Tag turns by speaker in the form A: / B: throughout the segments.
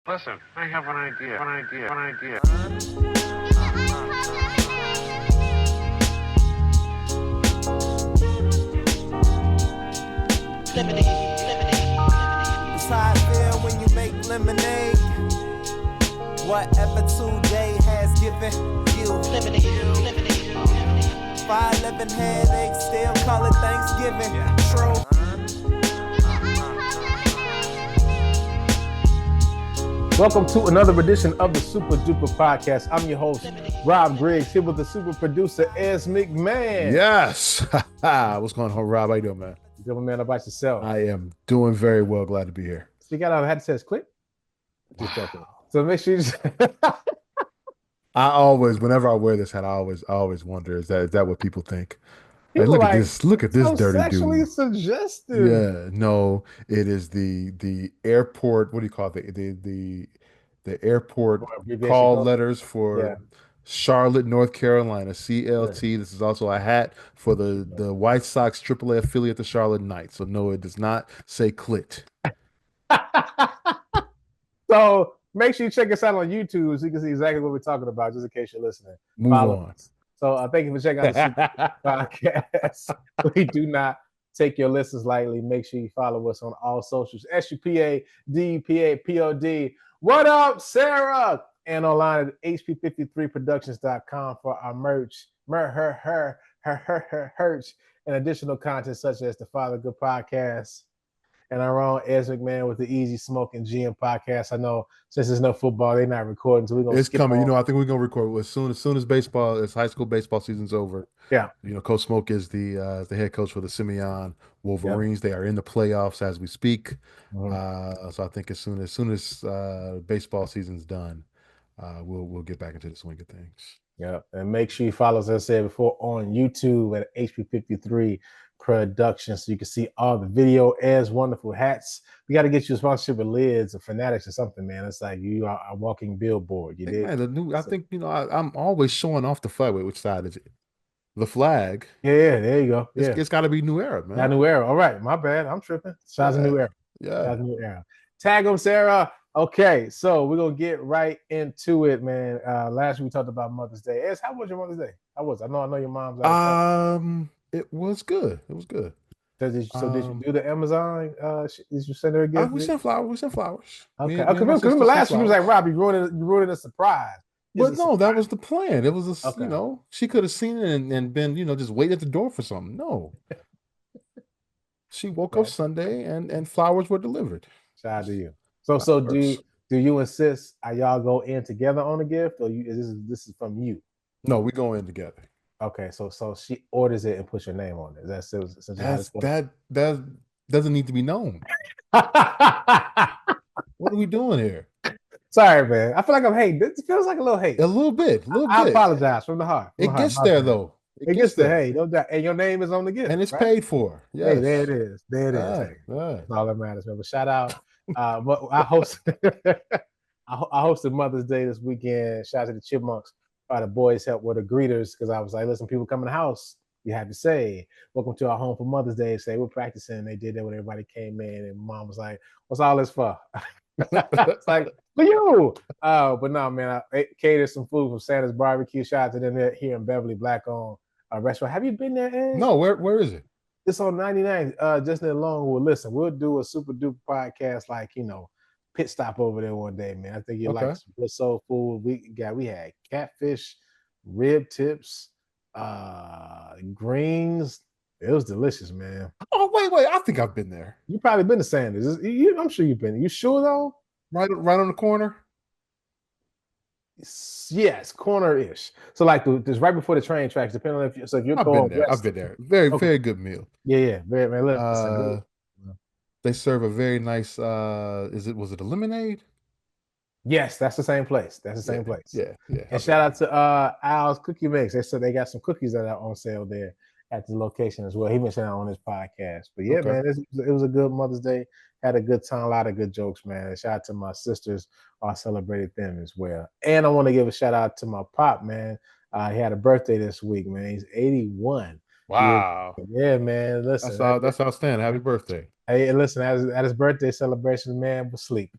A: Listen, I have an idea.
B: It's how I feel when you make lemonade. Whatever today has given you. 511 headaches, still call it Thanksgiving. True.
C: Welcome to another edition of the Super Dupa podcast. I'm your host, Rob Griggs, here with the super producer, Ez McMahon.
D: Yes. What's going on, Rob? How you doing, man?
C: Good man, about yourself.
D: I am doing very well. Glad to be here.
C: So you got our headsets quick?
D: Wow.
C: So make sure you just...
D: Whenever I wear this hat, I always wonder, is that what people think? Like, look at this
C: so
D: dirty
C: sexually
D: dude.
C: suggestive.
D: Yeah, no, it is the airport. What do you call it? The airport call letters for Charlotte, North Carolina, CLT. This is also a hat for the White Sox AAA affiliate, the Charlotte Knights. So no, it does not say clit.
C: So make sure you check us out on YouTube so you can see exactly what we're talking about, just in case you're listening.
D: Move on.
C: So thank you for checking out the Super podcast. We do not take your listens lightly. Make sure you follow us on all socials. SUPADPAPOD. What up, Sarah? And online at hp53productions.com for our merch, and additional content such as the Father Good podcast and our own Ez McMahon with the Easy Smoking GM podcast. I know since there's no football, they're not recording, so we're gonna.
D: It's coming. I think we're gonna record as soon as high school baseball season's over.
C: Yeah.
D: Coach Smoke is the head coach for the Simeon Wolverines. Yep. They are in the playoffs as we speak. Mm-hmm. So I think as soon as baseball season's done, we'll get back into the swing of things.
C: Yeah, and make sure you follow, as I said before, on YouTube at HP53 Productions so you can see all the video as wonderful hats. We got to get you a sponsorship with Lids or Fanatics or something, man. It's like you are a walking billboard. You did.
D: I'm always showing off the flag. Which side is it? The flag.
C: Yeah, there you go.
D: It's got to be New Era, man.
C: Not New Era. All right, my bad. I'm tripping. Shout out to New Era.
D: Yeah.
C: New Era. Tag them, Sarah. Okay, so we're gonna get right into it, man. Last week we talked about Mother's Day. Ez, how was your Mother's Day? I know your mom's.
D: It was good. It was good.
C: Did you do the Amazon? Did you send her a gift?
D: We sent flowers.
C: Okay. Remember last week you was like, Rob, you ruined a surprise.
D: But no, that was the plan. It was she could have seen it and been, just waiting at the door for something. No. She woke up Sunday and flowers were delivered.
C: Shout out to you. So do you insist y'all go in together on the gift, or this is from you?
D: No, we go in together.
C: Okay, so she orders it and puts your name on it.
D: That doesn't need to be known. What are we doing here?
C: Sorry, man. I feel like I'm hating. This feels like a little hate.
D: A little bit.
C: I apologize from the heart.
D: It gets there though.
C: It gets there. Hey, no doubt. And your name is on the gift,
D: and it's paid for.
C: Yeah, hey, there it is.
D: Right.
C: That's all that matters, man. But shout out. I hosted Mother's Day this weekend. Shout out to the Chipmunks. The boys helped with the greeters because I was like, listen, people come in the house, you have to say, welcome to our home for Mother's Day. Say, we're practicing. They did that when everybody came in, and mom was like, what's all this for? It's like, for you. But no, man, I catered some food from Santa's Barbecue. Shout out to them here in Beverly, black-owned restaurant. Have you been there, Ed?
D: No, where is it?
C: It's on 99, just in Longwood. Listen, we'll do a super duper podcast, pit stop over there one day, man. I think you like some good soul food. We had catfish, rib tips, greens. It was delicious, man.
D: Oh, wait. I think I've been there.
C: You probably been to Sanders. I'm sure you've been. You sure though?
D: Right on the corner?
C: Yes, corner-ish. So just right before the train tracks, depending on if you're going west.
D: I've been there. Very good meal.
C: Yeah. Very, man.
D: They serve a very nice was it a lemonade?
C: Yes, that's the same place. Place.
D: Yeah.
C: And shout out to Al's Cookie Mix. They said they got some cookies that are on sale there at the location as well. He mentioned that on his podcast. But yeah, man, it was a good Mother's Day. Had a good time, a lot of good jokes, man. And shout out to my sisters. I celebrated them as well. And I want to give a shout out to my pop, man. He had a birthday this week, man. He's 81.
D: Wow.
C: Yeah, man. Listen.
D: That's outstanding. Happy birthday.
C: Hey, listen, at his birthday celebration, man was asleep.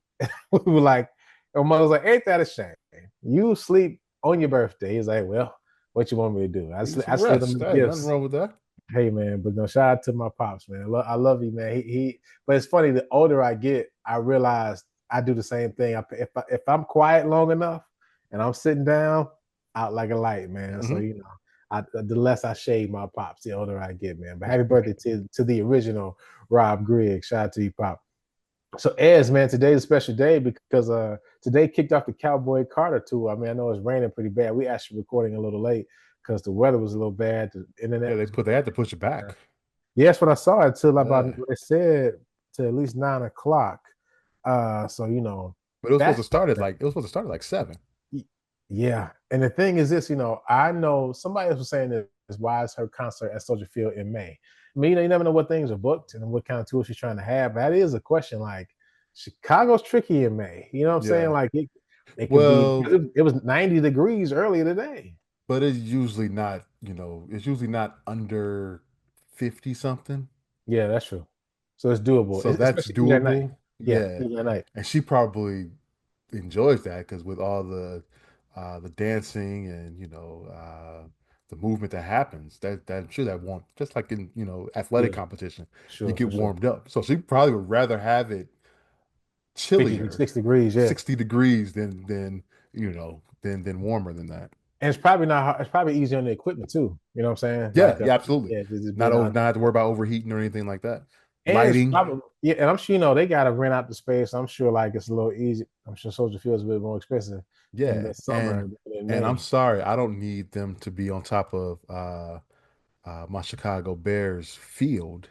C: We were like, And mother was like, ain't that a shame? You sleep on your birthday. He's like, well, what you want me to do?
D: You get
C: I
D: some
C: slid him
D: rest.
C: the
D: Hey, nothing
C: gifts.
D: wrong with that.
C: Hey man, but no, shout out to my pops, man. I love you, man. But it's funny. The older I get, I realize I do the same thing. If I'm quiet long enough and I'm sitting down, out like a light, man. So
D: Mm-hmm.
C: the less I shade my pops, the older I get, man. But happy birthday to the original Rob Griggs. Shout out to you, pop. So Ez, man, today's a special day because today kicked off the Cowboy Carter tour. I mean, I know it's raining pretty bad. We actually recording a little late because the weather was a little bad. The internet
D: Yeah,
C: was
D: they had to push it back.
C: yes, when I saw it until about
D: Yeah.
C: they said to at least 9 o'clock. So
D: But it was supposed to
C: that's
D: start at like 7.
C: yeah. And the thing is this, I know somebody else was saying this. Why is her concert at Soldier Field in May? I mean, you never know what things are booked and what kind of tour she's trying to have. That is a question. Like Chicago's tricky in May. You know what I'm saying?
D: Yeah.
C: Like it could be.
D: Well,
C: It was 90 degrees earlier today.
D: but it's usually not, it's usually not under 50 something.
C: Yeah, that's true. So it's doable,
D: So that's
C: especially even at night.
D: doable.
C: Yeah,
D: Yeah.
C: even at night.
D: And she probably enjoys that because with all the dancing and the movement that happens, that I'm sure that won't, just like in athletic
C: Yeah,
D: competition, you
C: sure,
D: get
C: for sure.
D: warmed up. So she probably would rather have it
C: 56
D: chillier,
C: degrees, yeah.
D: 60 degrees than warmer than that.
C: And it's probably not hard. It's probably easier on the equipment too. You know what I'm saying?
D: Yeah,
C: Like,
D: yeah, absolutely.
C: yeah, just being out.
D: Not have to worry about overheating or anything like that.
C: And it's
D: Lighting.
C: probably yeah, and I'm sure they got to rent out the space. I'm sure like it's a little easy. I'm sure Soldier Field is a bit more expensive in
D: Yeah.
C: the summer than in
D: And I'm
C: May.
D: sorry, I don't need them to be on top of my Chicago Bears field,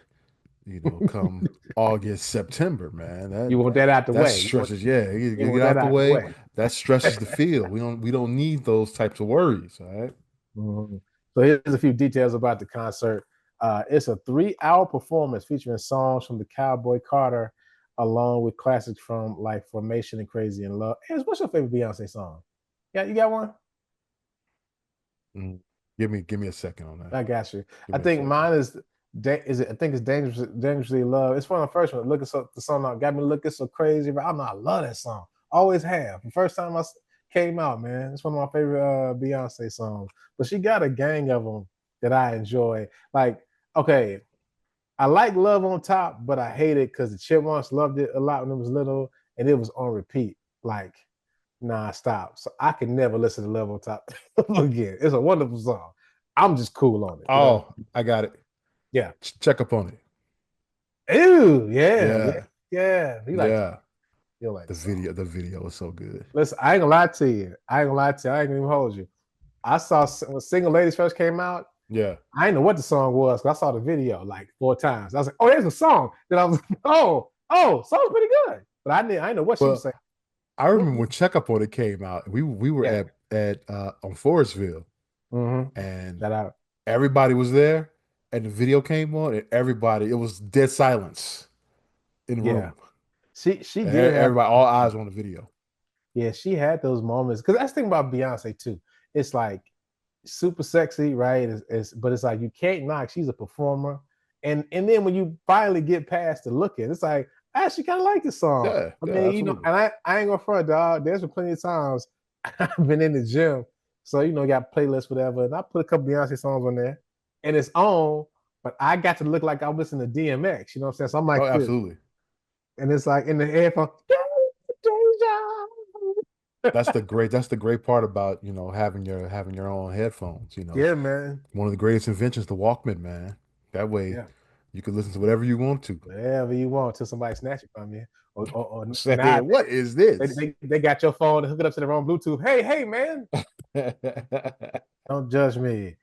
D: come August, September, man.
C: You want that out the
D: That
C: way.
D: stresses, yeah,
C: You
D: get
C: want
D: out
C: that
D: the
C: out the
D: way.
C: way.
D: That stresses the field. We don't need those types of worries, all right?
C: Mhm. So here's a few details about the concert. It's a 3-hour performance featuring songs from the Cowboy Carter, along with classics from like Formation and Crazy in Love. Hey, what's your favorite Beyonce song? Yeah, you got one?
D: Mm. Give me a second on that.
C: I got you.
D: Give
C: I
D: me a
C: think
D: second.
C: mine is it? I think it's dangerously love. It's one of the first ones. The song that got me looking so crazy. But I know I love that song. Always have. The first time came out, man. It's one of my favorite Beyonce songs. But she got a gang of them that I enjoy. Like, okay, I like Love on Top, but I hate it because the Chipmunks loved it a lot when it was little, and it was on repeat, like non-stop. So I can never listen to Love on Top again. It's a wonderful song. I'm just cool on it.
D: Oh, I got it.
C: Yeah.
D: Check up on it.
C: Ew, yeah, yeah,
D: Yeah,
C: yeah.
D: yeah.
C: You like
D: The
C: the song.
D: video is so good.
C: Listen, I ain't gonna lie to you. I ain't gonna even hold you. I saw when Single Ladies first came out.
D: Yeah.
C: I didn't know what the song was because I saw the video like 4 times. I was like, oh, there's a song. Then I was like, song's pretty good. But I didn't know what she was
D: Well,
C: saying.
D: I remember when Check Up on It came out. We were
C: Yeah.
D: at on Forestville,
C: Mm-hmm.
D: and
C: Shout out.
D: everybody was there, and the video came on, and it was dead silence in the
C: Yeah.
D: room.
C: She
D: And
C: did have
D: everybody, all eyes on the video.
C: yeah, she had those moments. Because that's the thing about Beyonce too. It's like super sexy, right? But it's like you can't knock. She's a performer, and then when you finally get past the looking, it's like I actually kind of like this song.
D: Yeah,
C: I
D: yeah,
C: mean,
D: absolutely.
C: and I ain't gonna front, dog. There's been plenty of times I've been in the gym, so got playlists, whatever, and I put a couple Beyonce songs on there, and it's on. But I got to look like I'm listening to DMX. You know what I'm saying? So I'm
D: Oh,
C: like this,
D: absolutely.
C: and it's like in the headphone.
D: That's the great part about, having your own headphones,
C: Yeah, man.
D: One of the greatest inventions, the Walkman, man. That way
C: Yeah.
D: you can listen to whatever you want to.
C: Whatever you want till somebody snatch it from you. Or
D: Say, what is this?
C: they got your phone and hook it up to their own Bluetooth. Hey, man, don't judge me.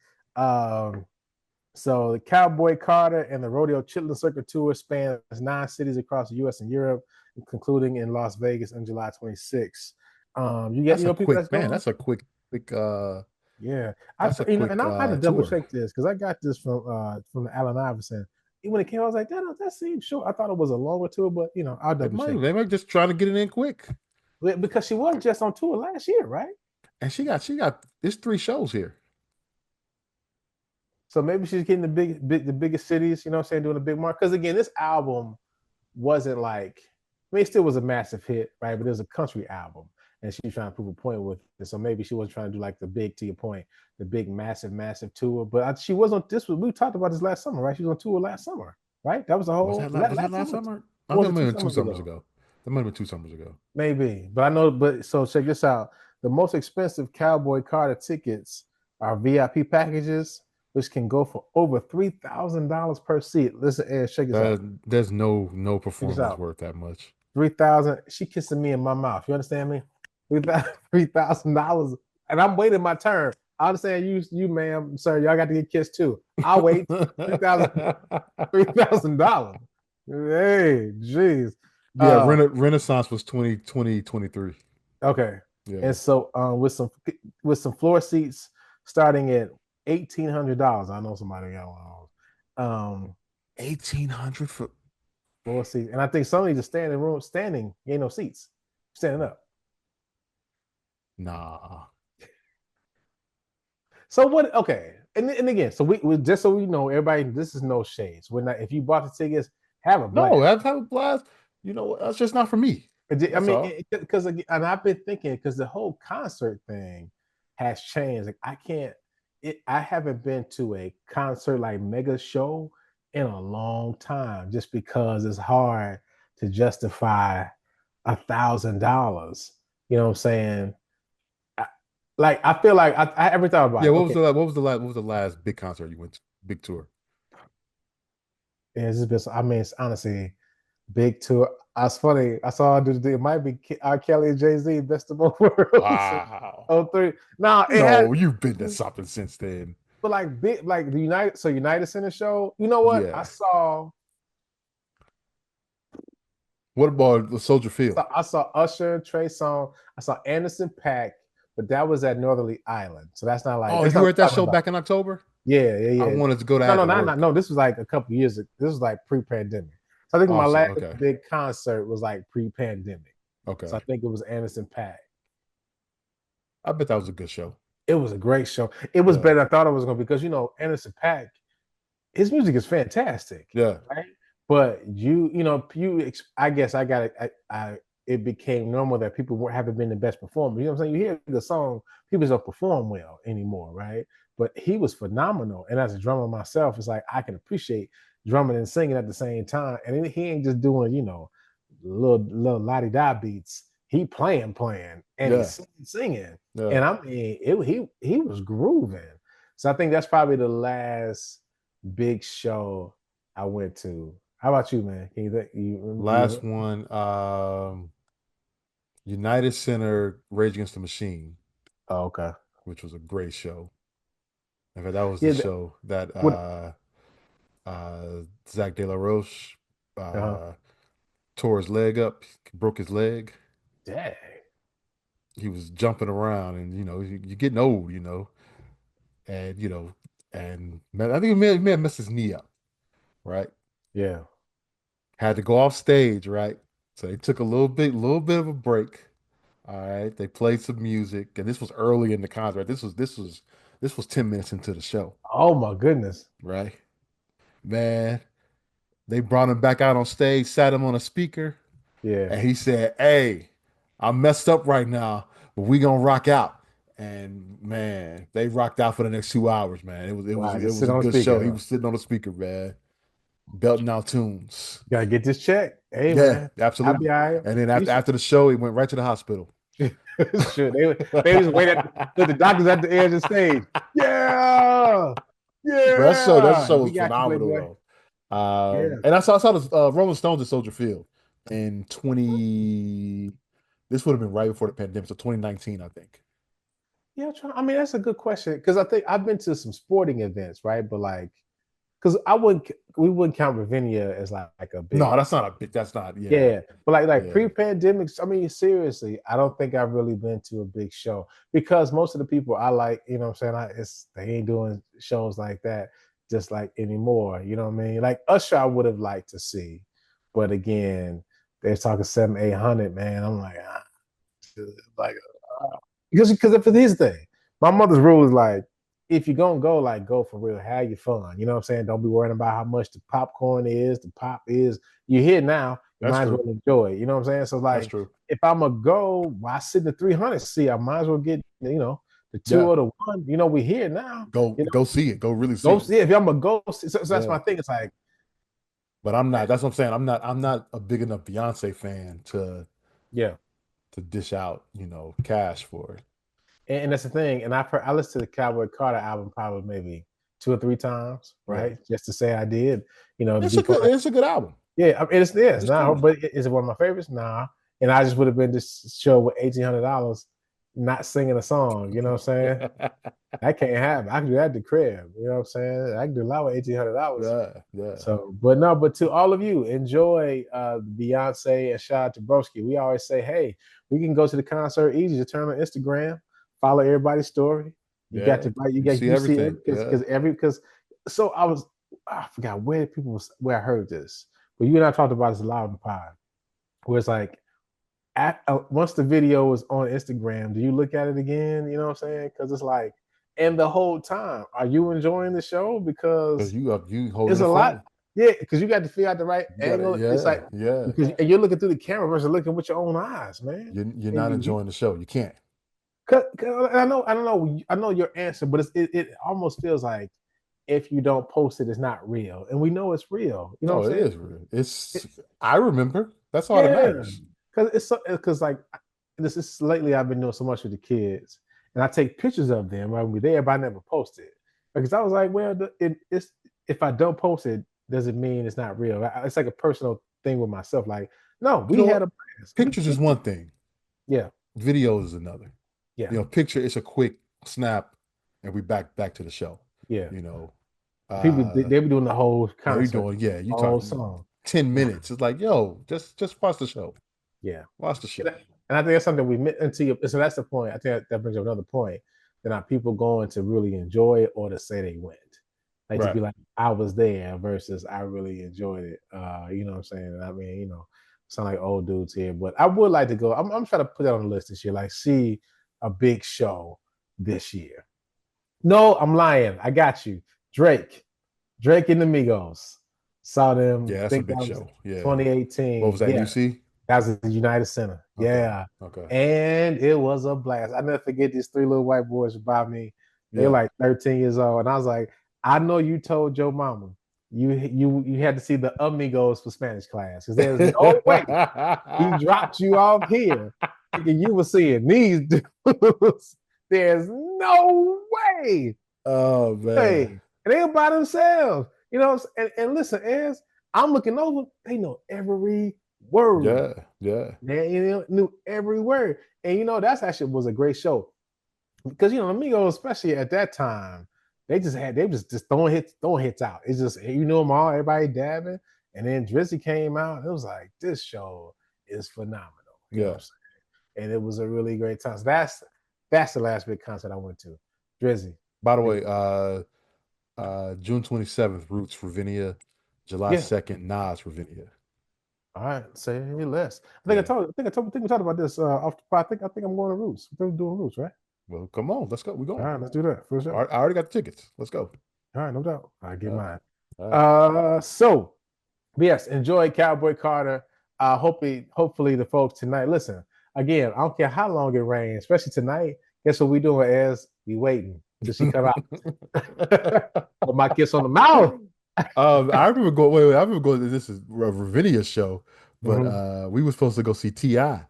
C: So the Cowboy Carter and the Rodeo Chitlin Circuit Tour spans 9 cities across the U.S. and Europe, concluding in Las Vegas on July 26th. You get
D: That's a
C: people
D: quick
C: that's
D: man.
C: going.
D: That's a quick
C: Yeah,
D: that's a
C: and
D: quick
C: I had to double
D: tour.
C: check this because I got this from the Allen Iverson. When it came, I was like, that seems short. I thought it was a longer tour, but I'll double check
D: They might just trying to get it in quick.
C: because she was just on tour last year, right?
D: And she got there's 3 shows here.
C: So maybe she's getting the biggest cities, you know what I'm saying, doing a big mark. Because again, this album wasn't like, I mean, it still was a massive hit, right? But it was a country album. and she's trying to prove a point with it. So maybe she wasn't trying to do like the big, to your point, the big, massive tour. But she was on this. We talked about this last summer, right? She was on tour last summer, right? That was the whole.
D: Was that last summer? I
C: Or
D: think
C: was
D: it
C: it
D: might
C: two
D: have been two
C: summers
D: summers
C: ago?
D: ago. That might have been 2 summers ago.
C: Maybe, but I know. But so check this out: the most expensive Cowboy Carter tickets are VIP packages, which can go for over $3,000 per seat. Listen, Ed, check this out.
D: There's no
C: Check this
D: performance
C: out.
D: worth that much.
C: 3,000. She kissing me in my mouth. You understand me? $3,000, and I'm waiting my turn. I understand you, ma'am, sir. Y'all got to get kissed too. I'll wait. 3,000, $3,000. Hey, jeez.
D: Yeah, Renaissance was 2023.
C: Okay.
D: Yeah.
C: And so with some floor seats starting at $1,800. I know somebody got one of those.
D: 1,800 for
C: floor seats. And I think some of these are standing, ain't no seats. Standing up.
D: Nah.
C: So what okay. And again, so we just so we know, everybody, this is no shades. We're not, if you bought the tickets, have a blast.
D: No, have a blast. You know, that's just not for me.
C: I mean, because and I've been thinking, because the whole concert thing has changed. Like I haven't been to a concert like mega show in a long time, just because it's hard to justify $1,000. You know what I'm saying? I feel like I ever thought about
D: yeah.
C: it.
D: What was the last big concert you went to? Big tour.
C: Yeah, it's just been. I mean, it's honestly big tour. It's funny. I saw it might be R. Kelly and Jay-Z, best of both worlds.
D: Wow.
C: 03. No,
D: you've been to something since then.
C: But like big, like the United Center show. You know what?
D: Yeah.
C: I saw.
D: What about the Soldier Field?
C: I saw Usher, Trey Songz. I saw Anderson .Paak, but that was at Northerly Island, so that's not like.
D: Oh, you were at that show back in October?
C: Yeah.
D: I wanted to go to.
C: No. This was like a couple years ago. This was like pre-pandemic. So I think my last big concert was like pre-pandemic.
D: Okay.
C: So I think it was Anderson .Paak.
D: I bet that was a good show.
C: It was a great show. It was better than I thought it was going to be, because Anderson .Paak, his music is fantastic.
D: Yeah.
C: Right. But I guess it became normal that people haven't been the best performers. You know what I'm saying? You hear the song, people don't perform well anymore, right? But he was phenomenal. And as a drummer myself, it's like I can appreciate drumming and singing at the same time. And he ain't just doing, little la-di-da beats. He playing, and he's singing. Yeah. And I mean, he was grooving. So I think that's probably the last big show I went to. How about you, man? Can you think?
D: Last one, United Center, Rage Against the Machine.
C: Oh, okay.
D: Which was a great show. In fact, that was the show that Zach De La Roche tore his leg up, broke his leg.
C: Dang.
D: He was jumping around, and you're getting old, and man, I think he may have messed his knee up, right?
C: Yeah. Had
D: to go off stage, right? So they took a little bit of a break. All right, they played some music, and this was early in the concert. This was 10 minutes into the show.
C: Oh my goodness!
D: Right, man. They brought him back out on stage, sat him on a speaker.
C: Yeah,
D: and he said, "Hey, I'm messed up right now, but we gonna rock out." And man, they rocked out for the next 2 hours, man. It was a good show. He was sitting on the speaker, man, belting out tunes.
C: Gotta get this check. Hey, man.
D: Absolutely. And then after the show, he went right to the hospital.
C: Sure. They was waiting with the doctors at the edge of the stage. Yeah.
D: That show was phenomenal. And I saw the Rolling Stones at Soldier Field in 20. This would have been right before the pandemic, so 2019, I think.
C: Yeah, I mean, that's a good question, because I think I've been to some sporting events, right? But like, because we wouldn't count Ravinia as like a big.
D: No, that's not a big. That's not. Yeah.
C: Yeah, but like pre-pandemic. I mean, seriously, I don't think I've really been to a big show, because most of the people I like, you know what I'm saying, they ain't doing shows like that just like anymore. You know what I mean? Like Usher, I would have liked to see, but again, they're talking 700-800. Man, I'm like, because if it is the thing, my mother's rule is like, if you're gonna go, like, go for real, have your fun. You know what I'm saying? Don't be worrying about how much the pop is. You're here now, you might as well enjoy it. You know what I'm saying? So like, if I'm gonna go, why sit in the 300 seat? I might as well get the two
D: Yeah.
C: or the one. We here now.
D: Go see it. Go really see
C: Go
D: it.
C: see if I'm gonna go. So that's
D: Yeah.
C: my thing. It's like,
D: But I'm not. That's what I'm saying. I'm not a big enough Beyonce fan
C: yeah.
D: to dish out, cash for it.
C: And that's the thing. And I listened to the Cowboy Carter album probably maybe 2 or 3 times,
D: Yeah.
C: right? Just to say I did, to
D: It's
C: be
D: a good.
C: part.
D: It's a good album.
C: Yeah, it's
D: It's
C: nah,
D: cool.
C: but is it one of my favorites? Nah. And I just would have been this show with $1,800 not singing a song. You know what I'm saying? That can't happen. I can do that at the crib. You know what I'm saying? I can do a lot with $1,800.
D: Yeah.
C: So, but to all of you, enjoy Beyonce and shout out to Broski. We always say, hey, we can go to the concert easy. Just turn on Instagram, follow everybody's story. You got to
D: see everything.
C: because so I forgot where I heard this, but you and I talked about this a lot on the pod, where it's like once the video was on Instagram, do you look at it again? You know what I'm saying? Because it's like, and the whole time, are you enjoying the show? Because
D: you holding
C: it's a lot. Yeah, because you got to figure out the right angle. It's like because and you're looking through the camera versus looking with your own eyes, man.
D: You're not enjoying the show. You can't.
C: Cause I know your answer, but it almost feels like if you don't post it, it's not real, and we know it's real. You know what I'm saying?
D: It is real. I remember. That's all that matters.
C: Because like this is lately I've been doing so much with the kids, and I take pictures of them when we're there, but I never post it because I was like, well, it's if I don't post it, does it mean it's not real? It's like a personal thing with myself. Like, no, we had a blast.
D: Pictures is one thing.
C: Yeah.
D: Video is another.
C: Yeah.
D: Picture it's a quick snap, and we back to the show.
C: Yeah.
D: People
C: they be doing the whole concert.
D: You
C: whole
D: talking
C: song.
D: 10 minutes. It's like, yo, just watch the show.
C: Yeah.
D: Watch the show.
C: And I think that's something we meant into. So that's the point. I think that brings up another point. That are people going to really enjoy it or to say they went. Like to be like, I was there versus I really enjoyed it. You know what I'm saying? I mean, sound like old dudes here, but I would like to go. I'm trying to put that on the list this year, like see a big show this year. No, I'm lying. I got you. Drake and the Migos. Saw them.
D: Yeah, that's a big show. Yeah.
C: 2018.
D: What was that, UC?
C: That was the United Center.
D: Okay.
C: Yeah.
D: Okay.
C: And it was a blast. I never forget these 3 little white boys by me. They were like 13 years old. And I was like, I know you told your mama you had to see the Amigos for Spanish class because there's no way he dropped you off here thinking you were seeing these dudes. There's no way.
D: Oh man.
C: Hey, and they were by themselves. And listen, as I'm looking over, they know every word.
D: Yeah.
C: They knew every word. And that's actually was a great show. Because Amigos, especially at that time, they was just throwing hits out. It's just them all, everybody dabbing. And then Drizzy came out. It was like, this show is phenomenal. You know what I'm saying? And it was a really great time. So that's the last big concert I went to. Drizzy.
D: By the way, June 27th, Roots Ravinia. July 2nd, Nas Ravinia.
C: All right, say less. I think we talked about this off the pod. I think I'm going to Roots. We're doing Roots, right?
D: Well, come on, let's go. We're going.
C: All right, let's do that for sure.
D: I already got the tickets. Let's go.
C: All right, no doubt. I get mine.
D: Right.
C: So yes, enjoy Cowboy Carter. Hopefully the folks tonight. Listen, again, I don't care how long it rains, especially tonight. Guess what we doing? As we waiting till she come out with my kiss on the mouth.
D: I remember going. Wait, I remember going to this is a Ravinia show, but we were supposed to go see T.I.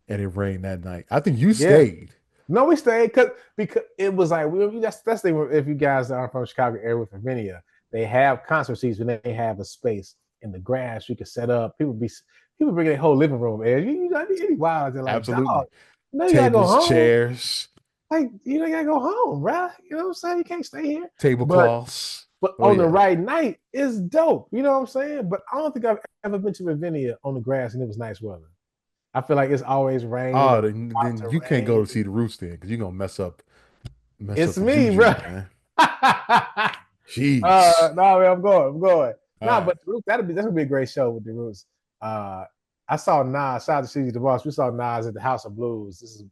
D: and it rained that night. I think you stayed.
C: No, we stayed because it was like that's the thing. If you guys aren't from Chicago area with Ravinia, they have concert seats when they have a space in the grass you can set up. People bring their whole living room. And you gotta be any wild. They're like,
D: absolutely.
C: You
D: Tables,
C: gotta go home.
D: Chairs.
C: Like you gotta go home, right? You know what I'm saying? You can't stay here.
D: Tablecloths.
C: But on the right night, it's dope. You know what I'm saying? But I don't think I've ever been to Ravinia on the grass and it was nice weather. I feel like it's always rain.
D: Oh, then you can't go to see the Roots then because you're gonna mess up.
C: It's me, bro.
D: Jeez.
C: No, man, I'm going. But
D: Right.
C: that's gonna be a great show with the Roots. I saw Nas. Shout out to CG the Boss. We saw Nas at the House of Blues. This is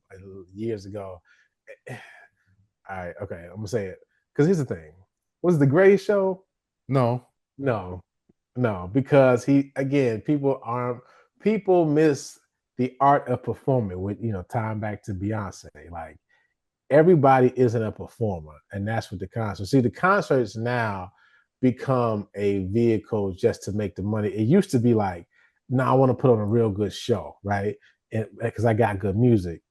C: years ago. All right, okay, I'm gonna say it because here's the thing. Was it the greatest show? No, because people miss the art of performing with, tying back to Beyonce, like everybody isn't a performer, and that's what the concert. See, the concerts now become a vehicle just to make the money. It used to be like, no, I want to put on a real good show, right? And because I got good music.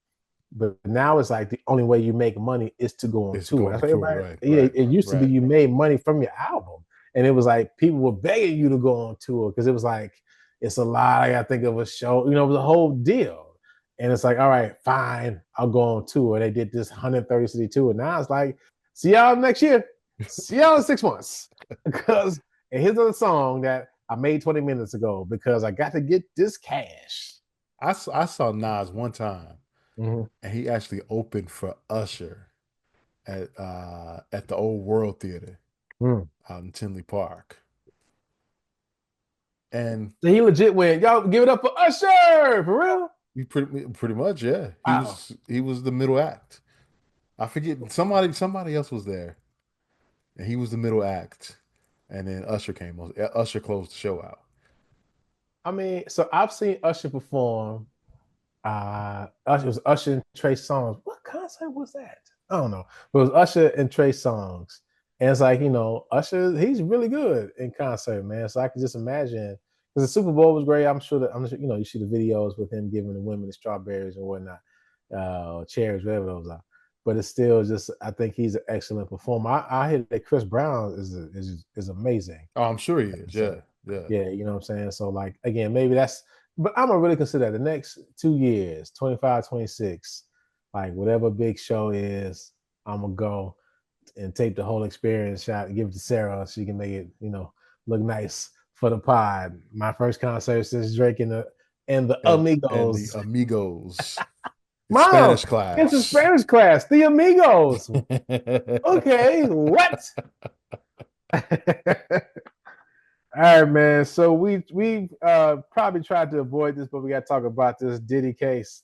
C: But now it's like the only way you make money is to go on
D: It's
C: tour.
D: going
C: That's what
D: tour,
C: everybody.
D: right?
C: Yeah,
D: Right.
C: it used to be
D: Right.
C: you made money from your album, and it was like people were begging you to go on tour because it was like it's a lot. I gotta think of a show. It was a whole deal. And it's like, all right, fine, I'll go on tour. They did this 130 city tour. Now it's like, see y'all next year. See y'all in 6 months. Because and here's another song that I made 20 minutes ago because I got to get this cash.
D: I saw Nas one time,
C: Mhm.
D: and he actually opened for Usher at the Old World Theater
C: Mm.
D: out in Tinley Park. And
C: So he legit went, y'all give it up for Usher, for real?
D: he pretty much, yeah.
C: Wow.
D: He was the middle act. I forget somebody else was there, and he was the middle act. And then Usher came on. Usher closed the show out.
C: I mean, so I've seen Usher perform. Usher was Usher and Trey Songz. What concert was that? I don't know. But it was Usher and Trey Songz. And it's like, Usher, he's really good in concert, man. So I can just imagine because the Super Bowl was great. I'm sure you see the videos with him giving the women the strawberries and whatnot, cherries, whatever those are. But it's still just, I think he's an excellent performer. I hear that Chris Brown is amazing.
D: Oh, I'm sure he is.
C: So,
D: Yeah.
C: yeah, you know what I'm saying? So, like, again, maybe but I'm going to really consider that the next 2 years, 25, 26, like, whatever big show is, I'm going to go and tape the whole experience shot, give it to Sarah so she can make it, look nice for the pod. My first concert since Drake and the
D: And the
C: Amigos.
D: Amigos.
C: Mom,
D: Spanish
C: it's a
D: class.
C: Spanish class. The Amigos. Okay, what? All right, man. So we probably tried to avoid this, but we got to talk about this Diddy case.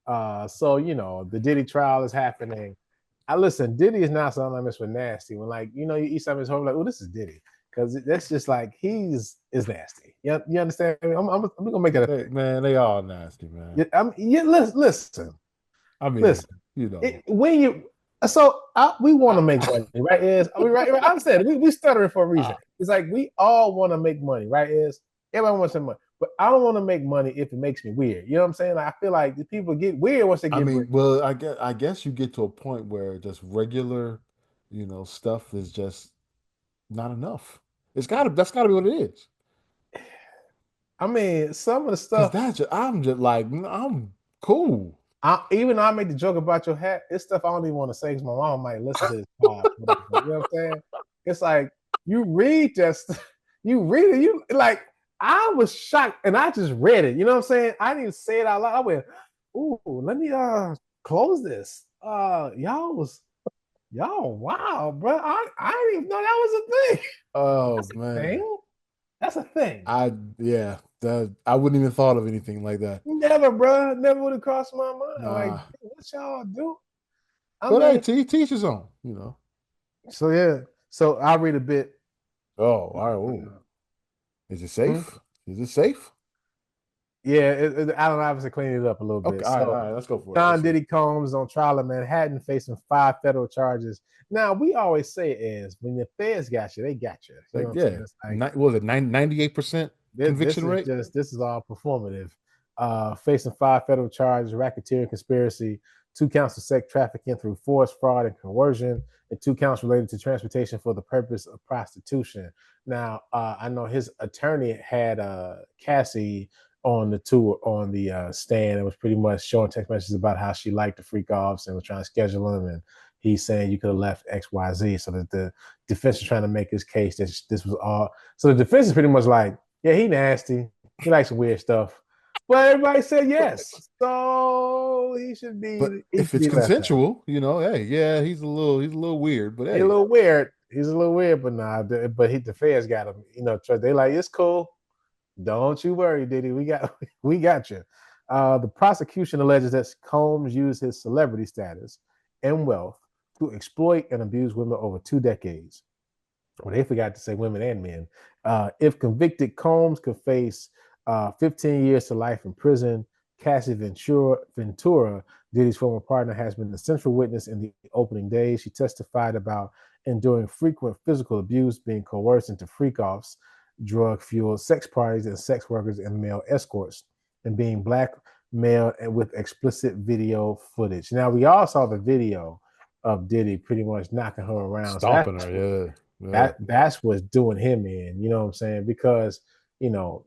C: So the Diddy trial is happening. I listen. Diddy is not synonymous with nasty. When you eat something at home, like, oh, this is Diddy, because that's just like is nasty. You understand? I'm gonna make that a thing.
D: Man, they all nasty, man.
C: Listen.
D: I mean,
C: Listen. We want to make money, right? Are we right? I'm saying we stuttering for a reason. It's like we all want to make money, right? Everybody wants some money, but I don't want to make money if it makes me weird. You know what I'm saying? Like, I feel like the people get weird once they get.
D: Well, I guess you get to a point where just regular, stuff is just not enough. That's gotta be what it is.
C: I mean, some of the stuff.
D: Because I'm just like I'm cool.
C: Even though I made the joke about your hat, it's stuff I don't even want to say because my mom might listen to this pod. You know what I'm saying? It's like you read you read it. You like I was shocked and I just read it. You know what I'm saying? I didn't even say it out loud. I went, "Ooh, let me close this." Y'all wow, bro. I didn't even know that was a thing.
D: Oh,
C: That's
D: man.
C: a thing. That's a thing.
D: I wouldn't even thought of anything like that.
C: Never, bro. Never would have crossed my mind.
D: Nah.
C: Like, what y'all do?
D: But hey, teach his own,
C: So yeah. So I'll read a bit.
D: Oh, all right. Is it safe? Is it safe?
C: Yeah, Allen Iverson cleaned it up a little bit.
D: Okay,
C: So,
D: all right, let's go for it.
C: John Diddy Combs on trial in Manhattan facing 5 federal charges. Now, we always say is when the feds got you, they got you. You know what I'm saying?
D: What was it 98% conviction rate?
C: This is all performative. Facing 5 federal charges: racketeering, conspiracy, 2 counts of sex trafficking through force, fraud, and coercion, and 2 counts related to transportation for the purpose of prostitution. Now, I know his attorney had Cassie on the stand. It was pretty much showing text messages about how she liked the freak offs and was trying to schedule them, and he's saying you could have left XYZ. So that the defense is trying to make his case that this was all. So the defense is pretty much like, yeah, he nasty, he likes some weird stuff, but everybody said yes, so he should be.
D: But if it's consensual, hey, yeah, he's a little weird, but hey,
C: he's a little weird. He's a little weird, but nah. The feds got him. They like, it's cool. Don't you worry, Diddy. We got you. The prosecution alleges that Combs used his celebrity status and wealth to exploit and abuse women over 2 decades. Well, they forgot to say women and men. If convicted, Combs could face 15 years to life in prison. Cassie Ventura, Diddy's former partner, has been the central witness in the opening days. She testified about enduring frequent physical abuse, being coerced into freak-offs, drug-fueled sex parties and sex workers and male escorts, and being blackmailed and with explicit video footage. Now, we all saw the video of Diddy pretty much knocking her around.
D: Stomping her, yeah.
C: That's what's doing him in, you know what I'm saying? Because, you know,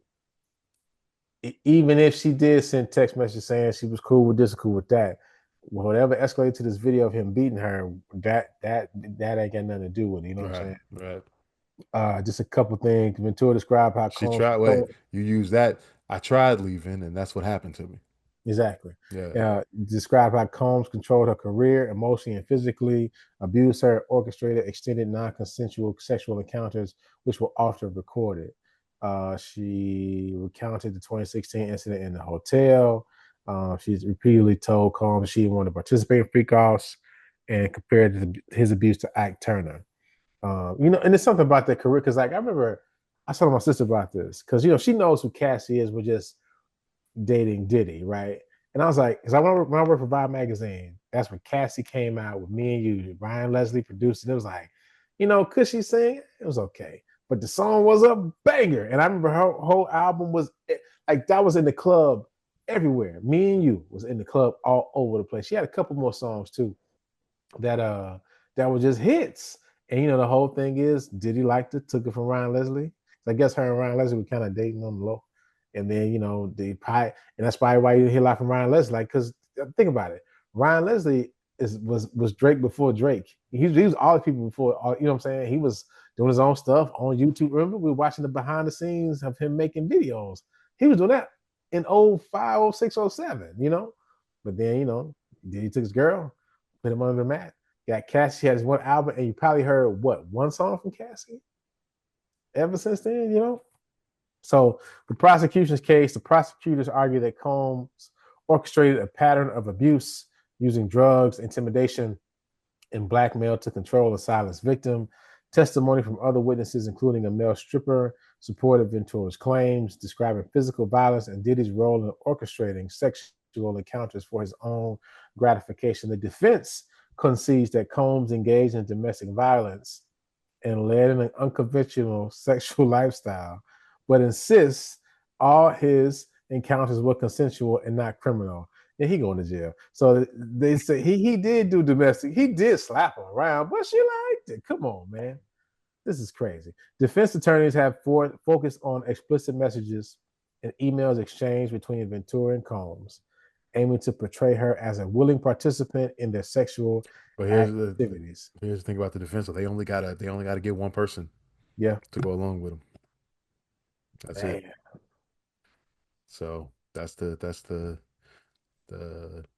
C: even if she did send text messages saying she was cool with this or cool with that, whatever escalated to this video of him beating her, that ain't got nothing to do with it. You know what I'm saying?
D: Right.
C: Just a couple things. Ventura described how
D: she tried. Wait, you use that. I tried leaving, and that's what happened to me.
C: Exactly.
D: Yeah.
C: Described how Combs controlled her career, emotionally and physically, abused her, orchestrated extended non-consensual sexual encounters, which were often recorded. She recounted the 2016 incident in the hotel. She's repeatedly told Combs she didn't want to participate in freak-offs and compared his abuse to Ike Turner. You know, and it's something about that career, because like I remember I told my sister about this, because you know she knows who Cassie is. We're just dating Diddy, right? And I was like, because when I worked for Vibe magazine, that's when Cassie came out with Me and You. Ryan Leslie produced it. It was like, you know, could she sing? It was okay, but the song was a banger. And I remember her whole album was like that was in the club everywhere. Me and You was in the club all over the place. She had a couple more songs too that were just hits. And you know, the whole thing is Diddy liked it, took it from Ryan Leslie. So I guess her and Ryan Leslie were kind of dating on the low. And then, you know, and that's probably why you hear a lot from Ryan Leslie. Like, because think about it, Ryan Leslie was Drake before Drake. He was all the people before, you know what I'm saying? He was doing his own stuff on YouTube. Remember, we were watching the behind the scenes of him making videos. He was doing that in 05, 06, 07, you know? But then, you know, he took his girl, put him under the mat. Got Cassie, she had his one album, and you probably heard, what, one song from Cassie? Ever since then, you know? So the prosecution's case, the prosecutors argue that Combs orchestrated a pattern of abuse using drugs, intimidation, and blackmail to control and silence victim. Testimony from other witnesses, including a male stripper, supported Ventura's claims, describing physical violence and Diddy's role in orchestrating sexual encounters for his own gratification. The defense concedes that Combs engaged in domestic violence and led in an unconventional sexual lifestyle, but insists all his encounters were consensual and not criminal. And he going to jail. So they say he did do domestic. He did slap her around, but she liked it. Come on, man. This is crazy. Defense attorneys have focused on explicit messages and emails exchanged between Ventura and Combs, aiming to portray her as a willing participant in their sexual activities.
D: Here's the thing about the defense: they only gotta get one person, to go along with them. That's it. So that's the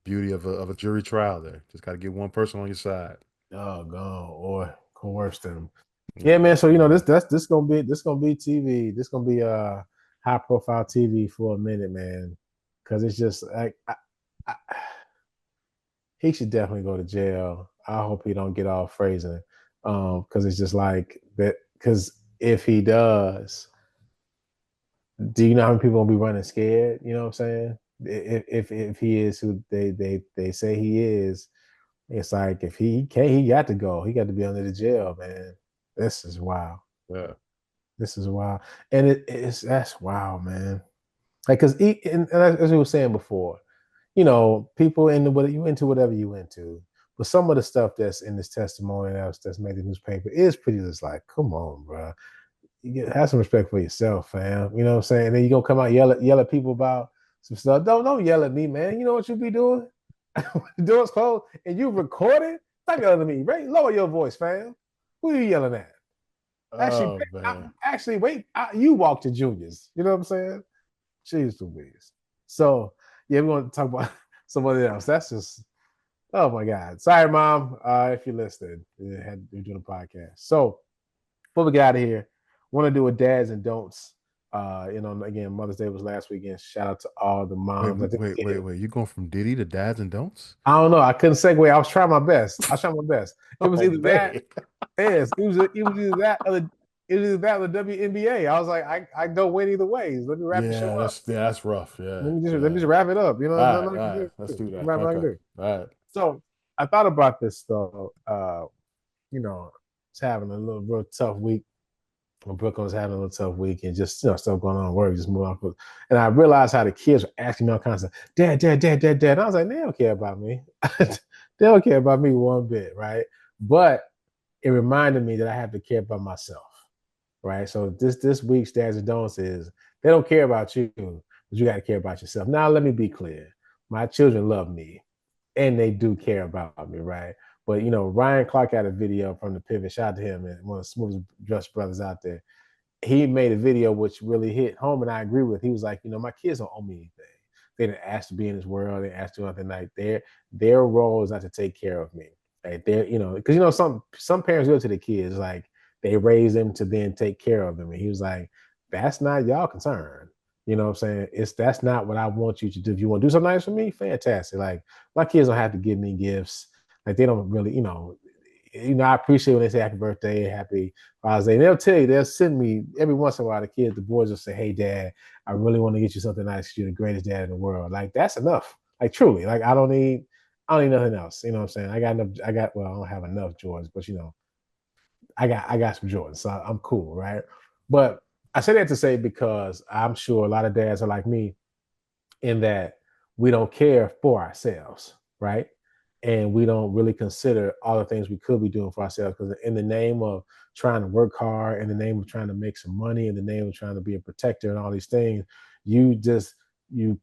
D: beauty of a jury trial. There, just got to get one person on your side.
C: Oh, go or coerce them. Yeah, man. So you know this gonna be TV. This gonna be high profile TV for a minute, man. Because it's just like he should definitely go to jail. I hope he don't get all phrasing. Because it's just like that. Because if he does, do you know how many people gonna be running scared? You know what I'm saying? If he is who they say he is, it's like if he can't, he got to go. He got to be under the jail, man. This is wild.
D: Yeah,
C: this is wild, and that's wild, man. Like, cause and as we were saying before, you know, people into whatever you into, but some of the stuff that's in this testimony that's made the newspaper is pretty just like, come on, bro. Have some respect for yourself, fam. You know what I'm saying? And then you gonna come out yell at people about some stuff. Don't yell at me, man. You know what you be doing? The door's closed and you recording. Stop yelling at me, right? Lower your voice, fam. Who are you yelling at? Actually, wait. You walk to juniors. You know what I'm saying? Jeez Louise. So yeah, we're gonna talk about somebody else. That's just, oh my God. Sorry, Mom, if you're listening. We're doing a podcast. So before we get out of here, want to do a dads and don'ts. You know, again, Mother's Day was last weekend. Shout out to all the moms.
D: Wait. You going from Diddy to dads and don'ts?
C: I don't know. I couldn't segue. I was trying my best. It was either that. Yes, it was either that it was that with WNBA. I was like, I don't win either way. Let me wrap the show up.
D: That's rough. Yeah,
C: Let me just wrap it up. You know,
D: all right. Let's do that.
C: wrap it like
D: Okay,
C: this.
D: all right.
C: So I thought about this though. You know, it's having a little real tough week. When Brooklyn was having a little tough week and just stuff going on at work, just move on. And I realized how the kids were asking me all kinds of dad. And I was like, they don't care about me. They don't care about me one bit, right? But it reminded me that I have to care about myself, right? So this week's Dads and Don'ts is they don't care about you, but you got to care about yourself. Now, let me be clear. My children love me and they do care about me, right? But, you know, Ryan Clark had a video from the Pivot. Shout out to him, and one of the smoothest Just brothers out there. He made a video which really hit home, and I agree with. He was like, you know, my kids don't owe me anything. They didn't ask to be in this world. They asked to do nothing. Like their role is not to take care of me. Right? They're, you know, because you know some parents go to the kids like they raise them to then take care of them. And he was like, that's not y'all concern. You know what I'm saying? That's not what I want you to do. If you want to do something nice for me, fantastic. Like my kids don't have to give me gifts. Like they don't really, I appreciate when they say happy birthday, happy Father's Day. And they'll tell you, they'll send me every once in a while. The kids, the boys will say, "Hey, Dad, I really want to get you something nice. You're the greatest dad in the world." Like that's enough. Like truly, like I don't need nothing else. You know what I'm saying? I got enough. I don't have enough Jordans, but I got some Jordans, so I'm cool, right? But I say that to say because I'm sure a lot of dads are like me in that we don't care for ourselves, right? And we don't really consider all the things we could be doing for ourselves because in the name of trying to work hard, in the name of trying to make some money, in the name of trying to be a protector and all these things, you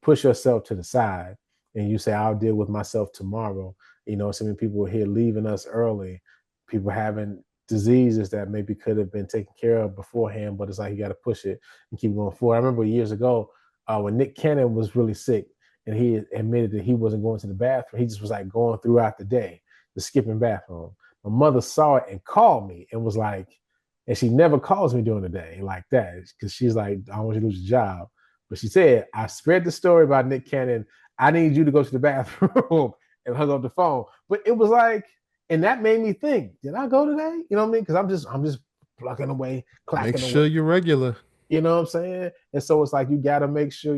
C: push yourself to the side and you say, I'll deal with myself tomorrow. You know, so many people are here leaving us early, people having diseases that maybe could have been taken care of beforehand, but it's like you got to push it and keep going forward. I remember years ago when Nick Cannon was really sick, and he admitted that he wasn't going to the bathroom. He just was like going throughout the day, just skipping bathroom. My mother saw it and called me and was like, and she never calls me during the day like that because she's like, I don't want you to lose your job. But she said, I spread the story about Nick Cannon. I need you to go to the bathroom and hung up the phone. But it was like, and that made me think, did I go today? You know what I mean? Because I'm just plucking away, clacking
D: Make
C: away.
D: sure you're regular.
C: You know what I'm saying? And so it's like you got to make sure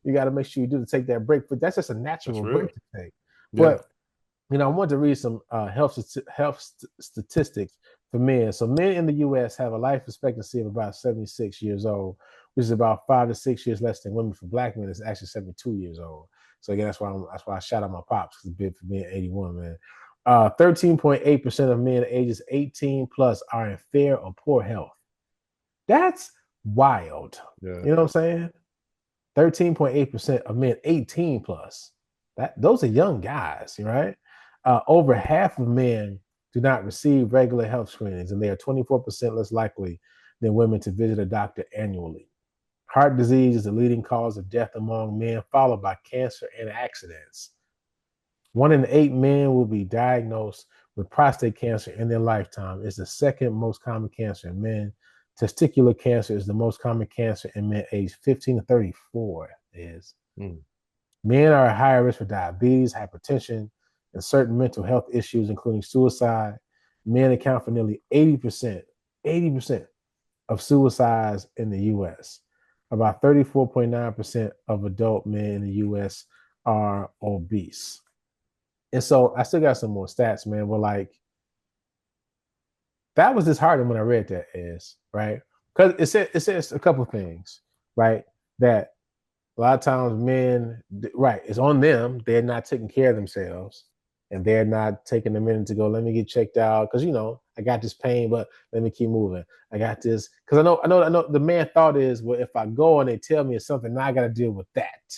C: you got to make sure you do to take that break. But that's just a natural break to take. But I want to read some health statistics for men. So men in the U.S. have a life expectancy of about 76 years old, which is about 5 to 6 years less than women. For Black men, it's actually 72 years old. So again, that's why I shout out my pops because big for being 81, man. 13.8% of men ages 18 plus are in fair or poor health. That's wild.
D: Yeah.
C: You know what I'm saying? 13.8% of men 18 plus. Those are young guys, right? Over half of men do not receive regular health screenings, and they are 24% less likely than women to visit a doctor annually. Heart disease is the leading cause of death among men, followed by cancer and accidents. 1 in 8 men will be diagnosed with prostate cancer in their lifetime. It's the second most common cancer in men. Testicular cancer is the most common cancer in men aged 15 to 34. Men are at higher risk for diabetes, hypertension, and certain mental health issues, including suicide. Men account for nearly 80% of suicides in the U.S. About 34.9% of adult men in the U.S. are obese. And so I still got some more stats, man. But like, that was disheartening when I read that, right? Because it says a couple of things, right? That a lot of times men, right, it's on them. They're not taking care of themselves, and they're not taking a minute to go, let me get checked out. Because I got this pain, but let me keep moving. I got this. Because I know the man thought is, well, if I go and they tell me it's something, now I got to deal with that.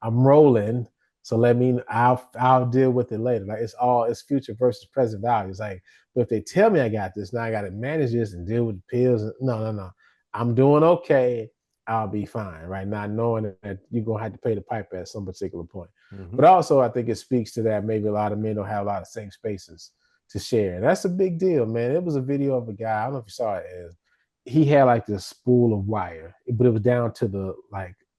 C: I'm rolling. So I'll deal with it later. Like it's future versus present value. It's like, but if they tell me I got this, now I got to manage this and deal with the pills. No. I'm doing okay. I'll be fine, right? Not knowing that you're going to have to pay the piper at some particular point. Mm-hmm. But also I think it speaks to that maybe a lot of men don't have a lot of safe spaces to share. And that's a big deal, man. It was a video of a guy, I don't know if you saw it, he had like this spool of wire, but it was down to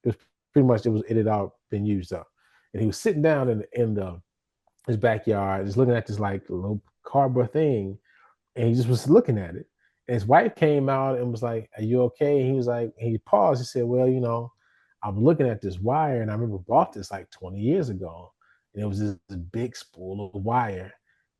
C: it had all been used up. And he was sitting down in his backyard, just looking at this like little cardboard thing, and he just was looking at it. And his wife came out and was like, "Are you okay?" And he was like, he paused. He said, "Well, I'm looking at this wire, and I remember bought this like 20 years ago, and it was this big spool of wire,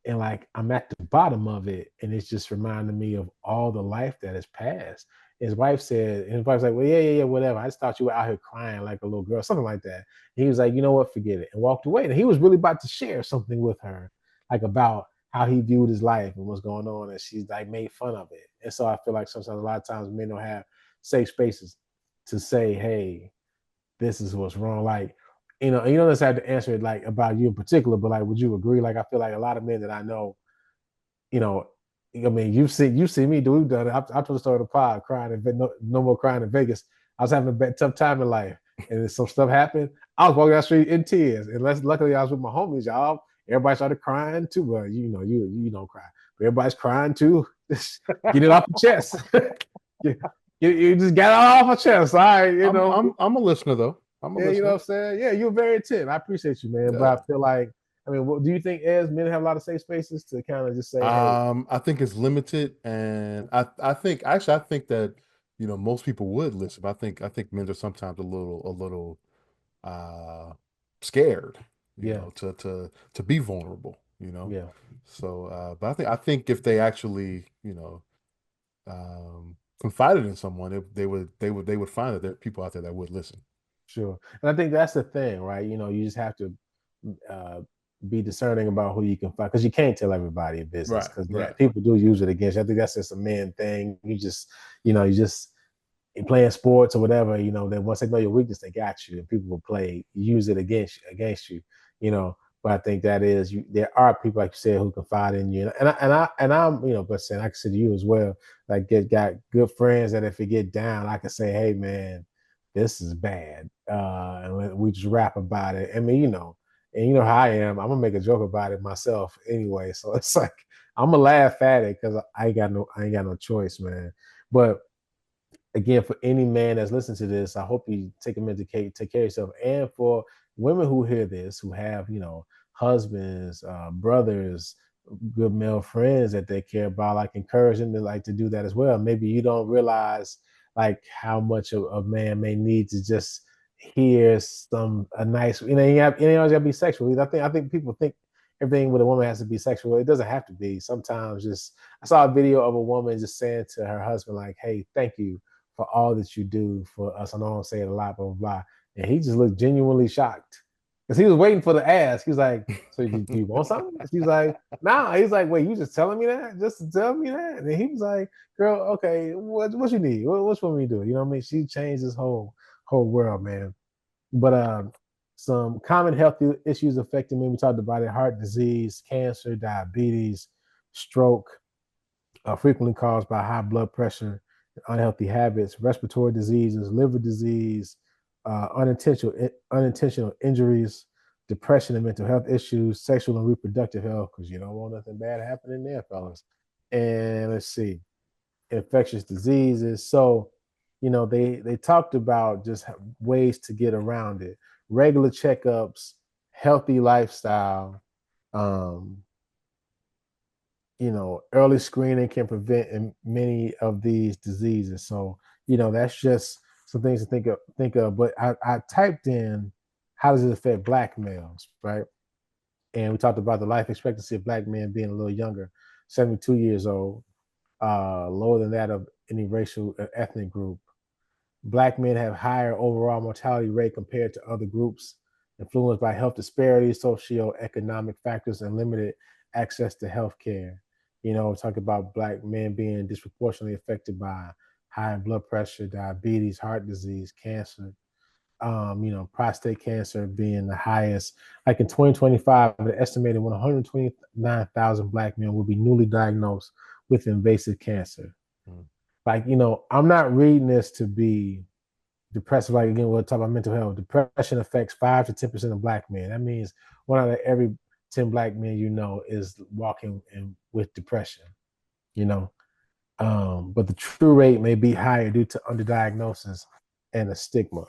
C: and like I'm at the bottom of it, and it's just reminding me of all the life that has passed." His wife said, and his wife's like, "Well, yeah, whatever. I just thought you were out here crying like a little girl, something like that." And he was like, "You know what? Forget it," and walked away. And he was really about to share something with her, like about how he viewed his life and what's going on, and she's like made fun of it. And so I feel like sometimes a lot of times men don't have safe spaces to say, "Hey, this is what's wrong." Like, you don't necessarily have to answer it like about you in particular, but like, would you agree? Like, I feel like a lot of men that I know, you know, I mean, you see me do. We've done it. I told the story of the pod, crying and no more crying in Vegas. I was having a tough time in life, and some stuff happened. I was walking down the street in tears, and luckily I was with my homies, y'all. Everybody started crying too. Well, you don't cry, but everybody's crying too. Get it off your chest. you just got it off your chest. All right,
D: I'm a listener though. I'm a
C: Yeah,
D: listener.
C: you know what I'm saying? Yeah, you're very attentive. I appreciate you, man.
D: Yeah.
C: But I feel like, do you think as men have a lot of safe spaces to kind of just say, hey,
D: I think it's limited, and I think that most people would listen. I think men are sometimes a little scared,
C: yeah,
D: to be vulnerable,
C: yeah,
D: So, but I think if they actually, confided in someone, they would find that there are people out there that would listen.
C: sure. And I think that's the thing, right? You just have to uh, be discerning about who you can find, because you can't tell everybody your business,
D: Right,
C: because
D: right.
C: people do use it against you. I think that's just a man thing. You just in playing sports or whatever, then once they know your weakness, they got you, and people will use it against you. But I think that is there are people, like you said, who confide in you, and I'm but saying I consider you as well. Like got good friends that if it get down, I can say, hey man, this is bad, and we just rap about it. I mean, and you know how I am. I'm gonna make a joke about it myself anyway, so it's like I'm gonna laugh at it because I ain't got no choice, man. But again, for any man that's listening to this, I hope you take a minute to take care of yourself. And for women who hear this, who have, husbands, brothers, good male friends that they care about, like encourage them to do that as well. Maybe you don't realize like how much a man may need to just hear a nice, it ain't always gotta be sexual. I think people think everything with a woman has to be sexual. It doesn't have to be. Sometimes just I saw a video of a woman just saying to her husband, like, hey, thank you for all that you do for us. I know I don't say it a lot, blah, blah, blah. And he just looked genuinely shocked because he was waiting for the ask. He's like, so do you want something? She's like, nah. He's like, wait, you just telling me that? Just to tell me that? And he was like, girl, okay, what you need? What you want me to do? You know what I mean? She changed this whole world, man. But some common health issues affecting men. We talked about it: heart disease, cancer, diabetes, stroke, frequently caused by high blood pressure, unhealthy habits, respiratory diseases, liver disease, unintentional injuries, depression and mental health issues, sexual and reproductive health, because you don't want nothing bad happening there, fellas. And let's see, infectious diseases. So, they talked about just ways to get around it: regular checkups, healthy lifestyle, um, early screening can prevent many of these diseases. So, that's just some things to think of. But I typed in, how does it affect black males, right? And we talked about the life expectancy of black men being a little younger, 72 years old, lower than that of any racial ethnic group. Black men have higher overall mortality rate compared to other groups, influenced by health disparities, socioeconomic factors, and limited access to health care. Talk about black men being disproportionately affected by high blood pressure, diabetes, heart disease, cancer, prostate cancer being the highest. Like in 2025, an estimated 129,000 black men will be newly diagnosed with invasive cancer.
D: Mm.
C: Like, I'm not reading this to be depressive. Like, again, we'll talk about mental health. Depression affects 5 to 10% of black men. That means one out of every 10 black men is walking with depression, you know. But the true rate may be higher due to underdiagnosis and a stigma.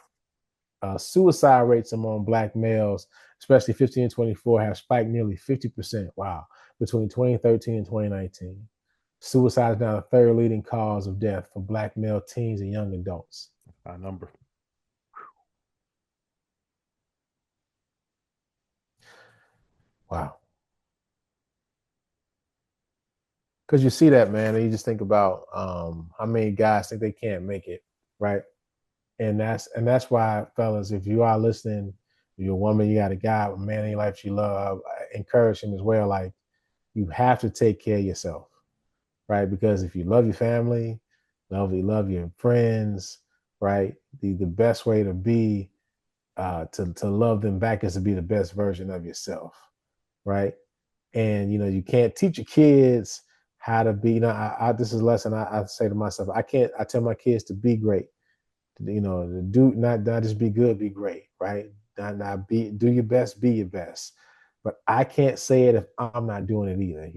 C: Suicide rates among black males, especially 15 and 24, have spiked nearly 50%. Wow, between 2013 and 2019. Suicide is now the third leading cause of death for Black male teens and young adults.
D: High number.
C: Wow. Because you see that, man, and you just think about how many guys think they can't make it, right? And that's why, fellas, if you are listening, you're a woman, you got a guy, a man in your life you love, encourage him as well. Like, you have to take care of yourself, right? Because if you love your family, you love your friends, right? The best way to be to love them back is to be the best version of yourself, right? And you can't teach your kids how to be. This is a lesson I say to myself. I tell my kids to be great. To do not just be good, be great, right? Not do your best, be your best. But I can't say it if I'm not doing it either.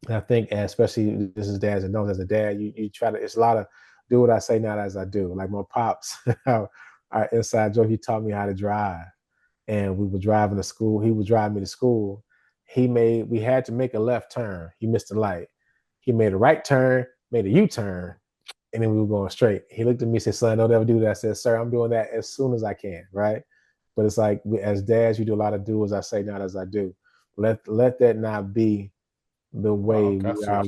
C: And I think, especially this is dads and don'ts. As a dad, you try to. It's a lot of do what I say, not as I do. Like my pops, our inside joke. He taught me how to drive, and we were driving to school. He was driving me to school. We had to make a left turn. He missed the light. He made a right turn, made a U-turn, and then we were going straight. He looked at me and said, "Son, don't ever do that." I said, "Sir, I'm doing that as soon as I can," right? But it's like, as dads, you do a lot of do as I say, not as I do. Let that not be the way we are.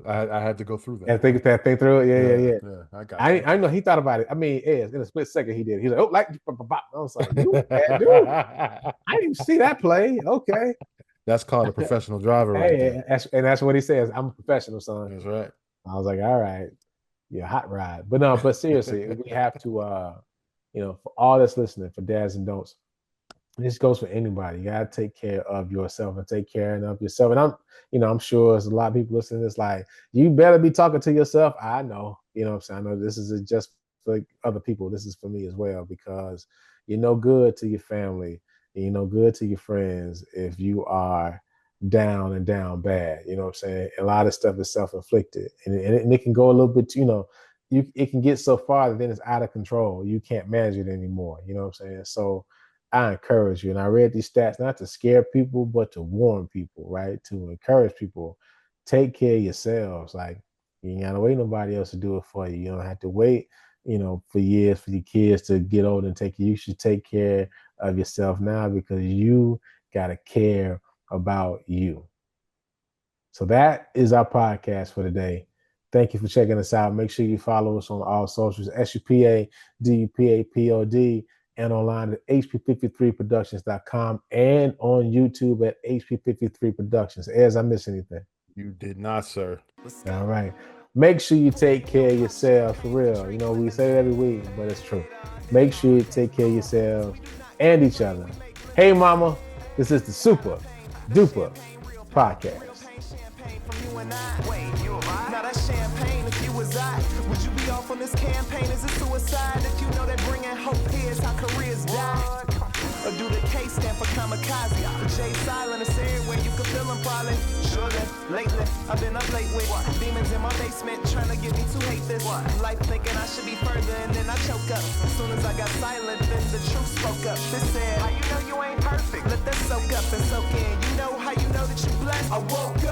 D: I had to go through that.
C: And think through it.
D: Yeah. I got you.
C: I know he thought about it. I mean, in a split second he did. He's like, "Oh, like," I was like, "You bad dude." I didn't see that play. Okay.
D: That's called a professional driver right there.
C: That's what he says. I'm a professional, son.
D: That's right.
C: I was like, all right, yeah, hot ride. But seriously, we have to, for all that's listening, for dads and don'ts, this goes for anybody. You gotta take care of yourself and take care of yourself. And I'm sure there's a lot of people listening to this like, you better be talking to yourself. I know, what I'm saying? I know this is just for other people. This is for me as well, because you're no good to your family. You're no good to your friends if you are down and down bad. You know what I'm saying? A lot of stuff is self-inflicted, and it can go a little bit, it can get so far that then it's out of control. You can't manage it anymore. You know what I'm saying? So I encourage you, and I read these stats not to scare people, but to warn people, right? To encourage people, take care of yourselves. Like, you ain't gotta wait nobody else to do it for you. You don't have to wait, for years for your kids to get old and take you. You should take care of yourself now, because you gotta care about you. So that is our podcast for today. Thank you for checking us out. Make sure you follow us on all socials, SUPADUPAPOD, and online at HP53productions.com, and on YouTube at HP53 Productions. As I miss anything?
D: You did not, sir.
C: All right. Make sure you take care of yourselves, for real. We say it every week, but it's true. Make sure you take care of yourselves and each other. Hey, mama, this is the Supa Dupa podcast.
B: Now that's champagne if you was I. Would you be off on this campaign? Is it suicide? If you know that bringing hope here's how careers die. Or do the K stand for kamikaze? J silent is everywhere, you can feel them probably. Surely, lately, I've been up late with demons in my basement trying to get me to hate this. Life thinking I should be further and then I choke up. As soon as I got silent, then the truth spoke up. This said, how you know you ain't perfect? Let that soak up and soak in. You know how you know that you blessed? I woke up.